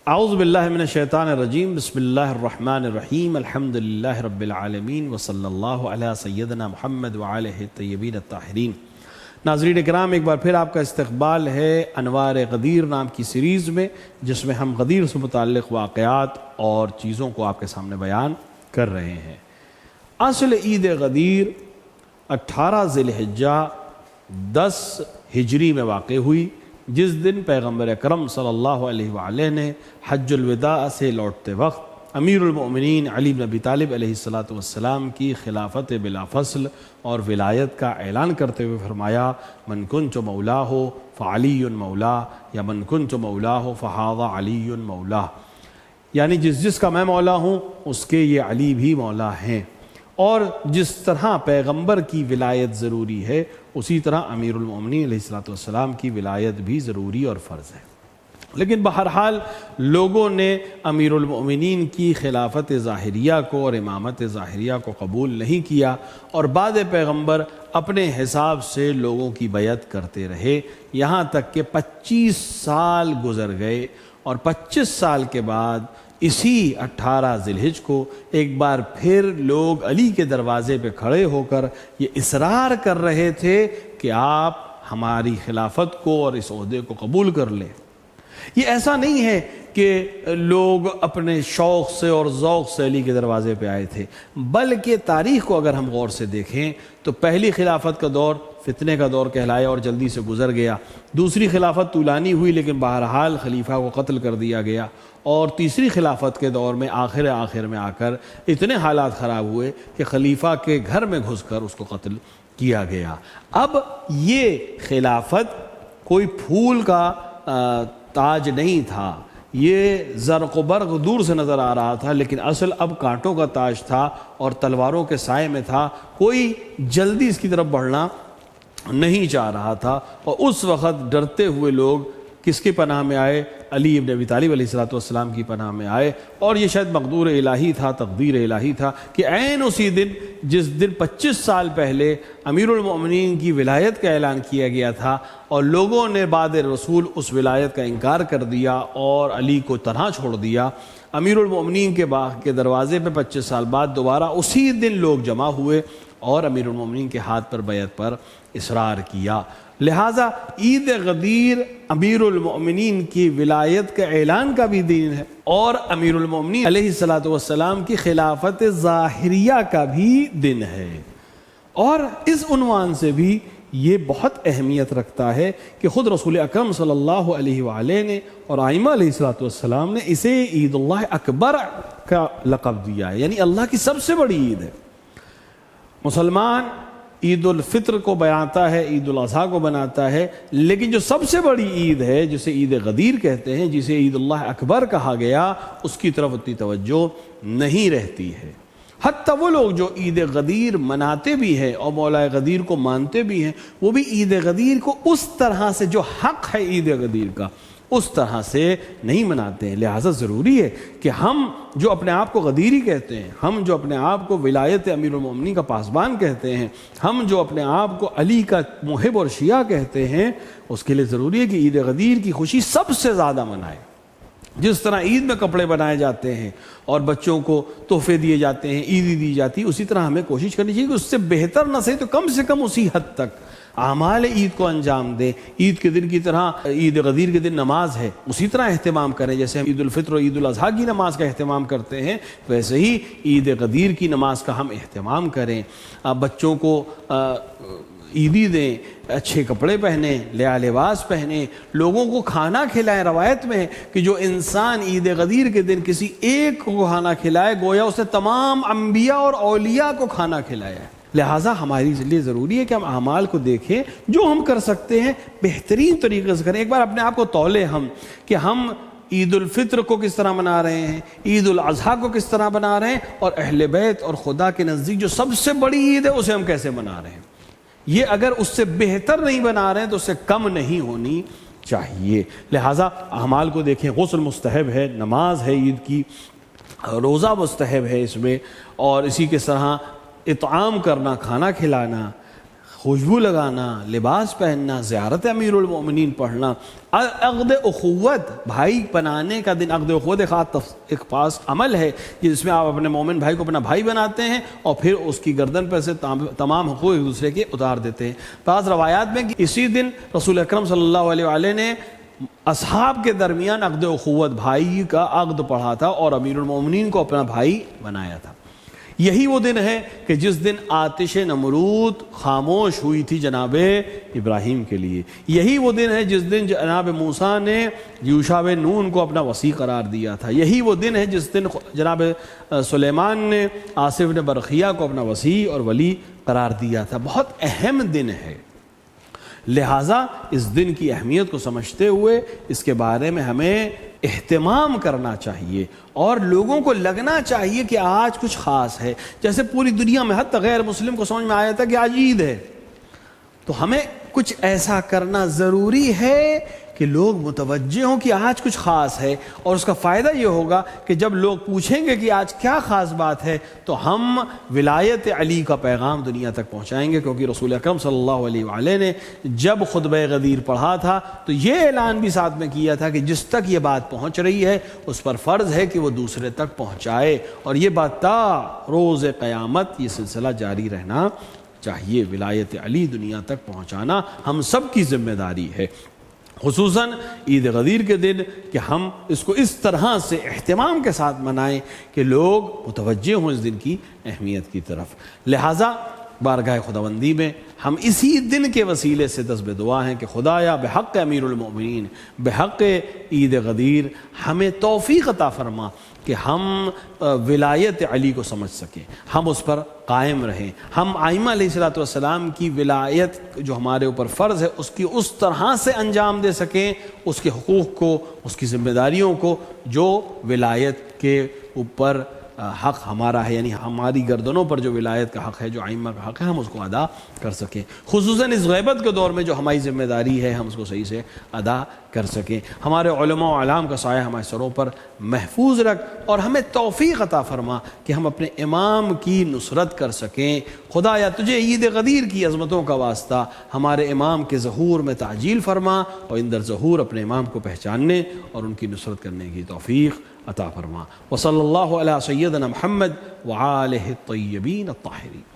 اعوذ باللہ من الشیطان الرجیم، بسم اللہ الرحمن الرحیم، الحمدللہ رب العالمین وصلی اللہ علی سیدنا محمد وآلہ الطیبین الطاہرین۔ ناظرین اکرام، ایک بار پھر آپ کا استقبال ہے انوار غدیر نام کی سیریز میں، جس میں ہم غدیر سے متعلق واقعات اور چیزوں کو آپ کے سامنے بیان کر رہے ہیں۔ اصل عید غدیر 18 ذی الحجہ 10 ہجری میں واقع ہوئی، جس دن پیغمبر اکرم صلی اللہ علیہ وآلہ نے حج الوداع سے لوٹتے وقت امیر المؤمنین علی بن ابی طالب علیہ السلام کی خلافت بلا فصل اور ولایت کا اعلان کرتے ہوئے فرمایا، من کنت مولاہ فعلی مولاہ یا من کنت مولاہ فہذا علی مولاہ، یعنی جس کا میں مولا ہوں اس کے یہ علی بھی مولا ہیں، اور جس طرح پیغمبر کی ولایت ضروری ہے اسی طرح امیر المؤمنین علیہ السلام کی ولایت بھی ضروری اور فرض ہے۔ لیکن بہرحال لوگوں نے امیر المؤمنین کی خلافت ظاہریہ کو اور امامت ظاہریہ کو قبول نہیں کیا، اور بعد پیغمبر اپنے حساب سے لوگوں کی بیعت کرتے رہے، یہاں تک کہ 25 سال گزر گئے، اور 25 سال کے بعد اسی 18 ذی الحجہ کو ایک بار پھر لوگ علی کے دروازے پہ کھڑے ہو کر یہ اصرار کر رہے تھے کہ آپ ہماری خلافت کو اور اس عہدے کو قبول کر لیں۔ یہ ایسا نہیں ہے کہ لوگ اپنے شوق سے اور ذوق سے علی کے دروازے پہ آئے تھے، بلکہ تاریخ کو اگر ہم غور سے دیکھیں تو پہلی خلافت کا دور فتنے کا دور کہلایا اور جلدی سے گزر گیا، دوسری خلافت طولانی ہوئی لیکن بہرحال خلیفہ کو قتل کر دیا گیا، اور تیسری خلافت کے دور میں آخر میں آ کر اتنے حالات خراب ہوئے کہ خلیفہ کے گھر میں گھس کر اس کو قتل کیا گیا۔ اب یہ خلافت کوئی پھول کا تاج نہیں تھا، یہ زرق و برق دور سے نظر آ رہا تھا، لیکن اصل اب کانٹوں کا تاج تھا اور تلواروں کے سائے میں تھا، کوئی جلدی اس کی طرف بڑھنا نہیں چاہ رہا تھا، اور اس وقت ڈرتے ہوئے لوگ کس کی پناہ میں آئے؟ علی ابن ابی طالب علیہ السلام کی پناہ میں آئے، اور یہ شاید مقدور الہی تھا، تقدیر الہی تھا کہ عین اسی دن جس دن 25 سال پہلے امیر المؤمنین کی ولایت کا اعلان کیا گیا تھا اور لوگوں نے بعد رسول اس ولایت کا انکار کر دیا اور علی کو تنہا چھوڑ دیا، امیر المؤمنین کے باغ کے دروازے پہ 25 سال بعد دوبارہ اسی دن لوگ جمع ہوئے اور امیر المؤمنین کے ہاتھ پر بیعت پر اصرار کیا۔ لہٰذا عید غدیر امیر المؤمنین کی ولایت کے اعلان کا بھی دن ہے، اور امیر المؤمنین علیہ السلام کی خلافت ظاہریہ کا بھی دن ہے، اور اس عنوان سے بھی یہ بہت اہمیت رکھتا ہے کہ خود رسول اکرم صلی اللہ علیہ وآلہ نے اور ائمہ علیہ السلام نے اسے عید اللہ اکبر کا لقب دیا ہے، یعنی اللہ کی سب سے بڑی عید ہے۔ مسلمان عید الفطر کو بناتا ہے، عید الاضحیٰ کو بناتا ہے، لیکن جو سب سے بڑی عید ہے جسے عید غدیر کہتے ہیں، جسے عید اللہ اکبر کہا گیا، اس کی طرف اتنی توجہ نہیں رہتی ہے۔ حتیٰ وہ لوگ جو عید غدیر مناتے بھی ہیں اور مولا غدیر کو مانتے بھی ہیں، وہ بھی عید غدیر کو اس طرح سے جو حق ہے عید غدیر کا اس طرح سے نہیں مناتے ہیں۔ لہٰذا ضروری ہے کہ ہم جو اپنے آپ کو غدیری کہتے ہیں، ہم جو اپنے آپ کو ولایت امیر المؤمنین کا پاسبان کہتے ہیں، ہم جو اپنے آپ کو علی کا محب اور شیعہ کہتے ہیں، اس کے لیے ضروری ہے کہ عید غدیر کی خوشی سب سے زیادہ منائیں۔ جس طرح عید میں کپڑے بنائے جاتے ہیں اور بچوں کو تحفے دیے جاتے ہیں، عیدی دی جاتی ہے، اسی طرح ہمیں کوشش کرنی چاہیے کہ اس سے بہتر نہ صحیح تو کم سے کم اسی حد تک اعمال عید کو انجام دیں۔ عید کے دن کی طرح عید غدیر کے دن نماز ہے، اسی طرح اہتمام کریں، جیسے ہم عید الفطر اور عید الاضحیٰ کی نماز کا اہتمام کرتے ہیں، ویسے ہی عید غدیر کی نماز کا ہم اہتمام کریں۔ بچوں کو عیدی دیں، اچھے کپڑے پہنیں، نیا لباس پہنیں، لوگوں کو کھانا کھلائیں۔ روایت میں ہے کہ جو انسان عید غدیر کے دن کسی ایک کو کھانا کھلائے گویا اس نے تمام انبیاء اور اولیاء کو کھانا کھلایا ہے۔ لہٰذا ہمارے لیے ضروری ہے کہ ہم اعمال کو دیکھیں، جو ہم کر سکتے ہیں بہترین طریقے سے کریں۔ ایک بار اپنے آپ کو تولیں ہم کہ ہم عید الفطر کو کس طرح منا رہے ہیں، عید الاضحیٰ کو کس طرح منا رہے ہیں، اور اہل بیت اور خدا کے نزدیک جو سب سے بڑی عید ہے اسے ہم کیسے منا رہے ہیں۔ یہ اگر اس سے بہتر نہیں بنا رہے ہیں تو اس سے کم نہیں ہونی چاہیے۔ لہٰذا اعمال کو دیکھیں، غسل مستحب ہے، نماز ہے عید کی، روزہ مستحب ہے اس میں، اور اسی کے طرح اطعام کرنا، کھانا کھلانا، خوشبو لگانا، لباس پہننا، زیارت امیر المومنین پڑھنا، عقد اخوت بھائی بنانے کا دن۔ عقد اخوت ایک خاص عمل ہے جس میں آپ اپنے مومن بھائی کو اپنا بھائی بناتے ہیں اور پھر اس کی گردن پر سے تمام حقوق ایک دوسرے کے اتار دیتے ہیں۔ بعض روایات میں کہ اسی دن رسول اکرم صلی اللہ علیہ وآلہ نے اصحاب کے درمیان عقد اخوت بھائی کا عقد پڑھا تھا اور امیر المومنین کو اپنا بھائی بنایا تھا۔ یہی وہ دن ہے کہ جس دن آتش نمرود خاموش ہوئی تھی جناب ابراہیم کے لیے۔ یہی وہ دن ہے جس دن جناب موسیٰ نے یوشع بن نون کو اپنا وصی قرار دیا تھا۔ یہی وہ دن ہے جس دن جناب سلیمان نے آصف بن برقیہ کو اپنا وصی اور ولی قرار دیا تھا۔ بہت اہم دن ہے، لہٰذا اس دن کی اہمیت کو سمجھتے ہوئے اس کے بارے میں ہمیں اہتمام کرنا چاہیے اور لوگوں کو لگنا چاہیے کہ آج کچھ خاص ہے۔ جیسے پوری دنیا میں حتی غیر مسلم کو سمجھ میں آیا تھا کہ آج عید ہے، تو ہمیں کچھ ایسا کرنا ضروری ہے کہ لوگ متوجہ ہوں کہ آج کچھ خاص ہے، اور اس کا فائدہ یہ ہوگا کہ جب لوگ پوچھیں گے کہ آج کیا خاص بات ہے تو ہم ولایت علی کا پیغام دنیا تک پہنچائیں گے، کیونکہ رسول اکرم صلی اللہ علیہ وآلہ نے جب خطبہ غدیر پڑھا تھا تو یہ اعلان بھی ساتھ میں کیا تھا کہ جس تک یہ بات پہنچ رہی ہے اس پر فرض ہے کہ وہ دوسرے تک پہنچائے، اور یہ بات تا روز قیامت یہ سلسلہ جاری رہنا چاہیے۔ ولایت علی دنیا تک پہنچانا ہم سب کی ذمہ داری ہے، خصوصاً عید غدیر کے دن، کہ ہم اس کو اس طرح سے اہتمام کے ساتھ منائیں کہ لوگ متوجہ ہوں اس دن کی اہمیت کی طرف۔ لہٰذا بارگاہ خداوندی میں ہم اسی دن کے وسیلے سے دست دعا ہیں کہ خدایا بحق امیر المومنین، بحق عید غدیر ہمیں توفیق عطا فرما کہ ہم ولایت علی کو سمجھ سکیں، ہم اس پر قائم رہیں، ہم ائمہ علیہ السلام کی ولایت جو ہمارے اوپر فرض ہے اس کی اس طرح سے انجام دے سکیں، اس کے حقوق کو، اس کی ذمہ داریوں کو جو ولایت کے اوپر حق ہمارا ہے، یعنی ہماری گردنوں پر جو ولایت کا حق ہے، جو ائمہ کا حق ہے، ہم اس کو ادا کر سکیں، خصوصاً اس غیبت کے دور میں جو ہماری ذمہ داری ہے ہم اس کو صحیح سے ادا کر سکیں۔ ہمارے علماء و اعلام کا سایہ ہمارے سروں پر محفوظ رکھ اور ہمیں توفیق عطا فرما کہ ہم اپنے امام کی نصرت کر سکیں۔ خدایا تجھے عید غدیر کی عظمتوں کا واسطہ ہمارے امام کے ظہور میں تعجیل فرما اور اندر ظہور اپنے امام کو پہچاننے اور ان کی نصرت کرنے کی توفیق عطا فرما۔ وصلی اللہ علی سیدنا محمد وآلہ الطیبین الطاہرین۔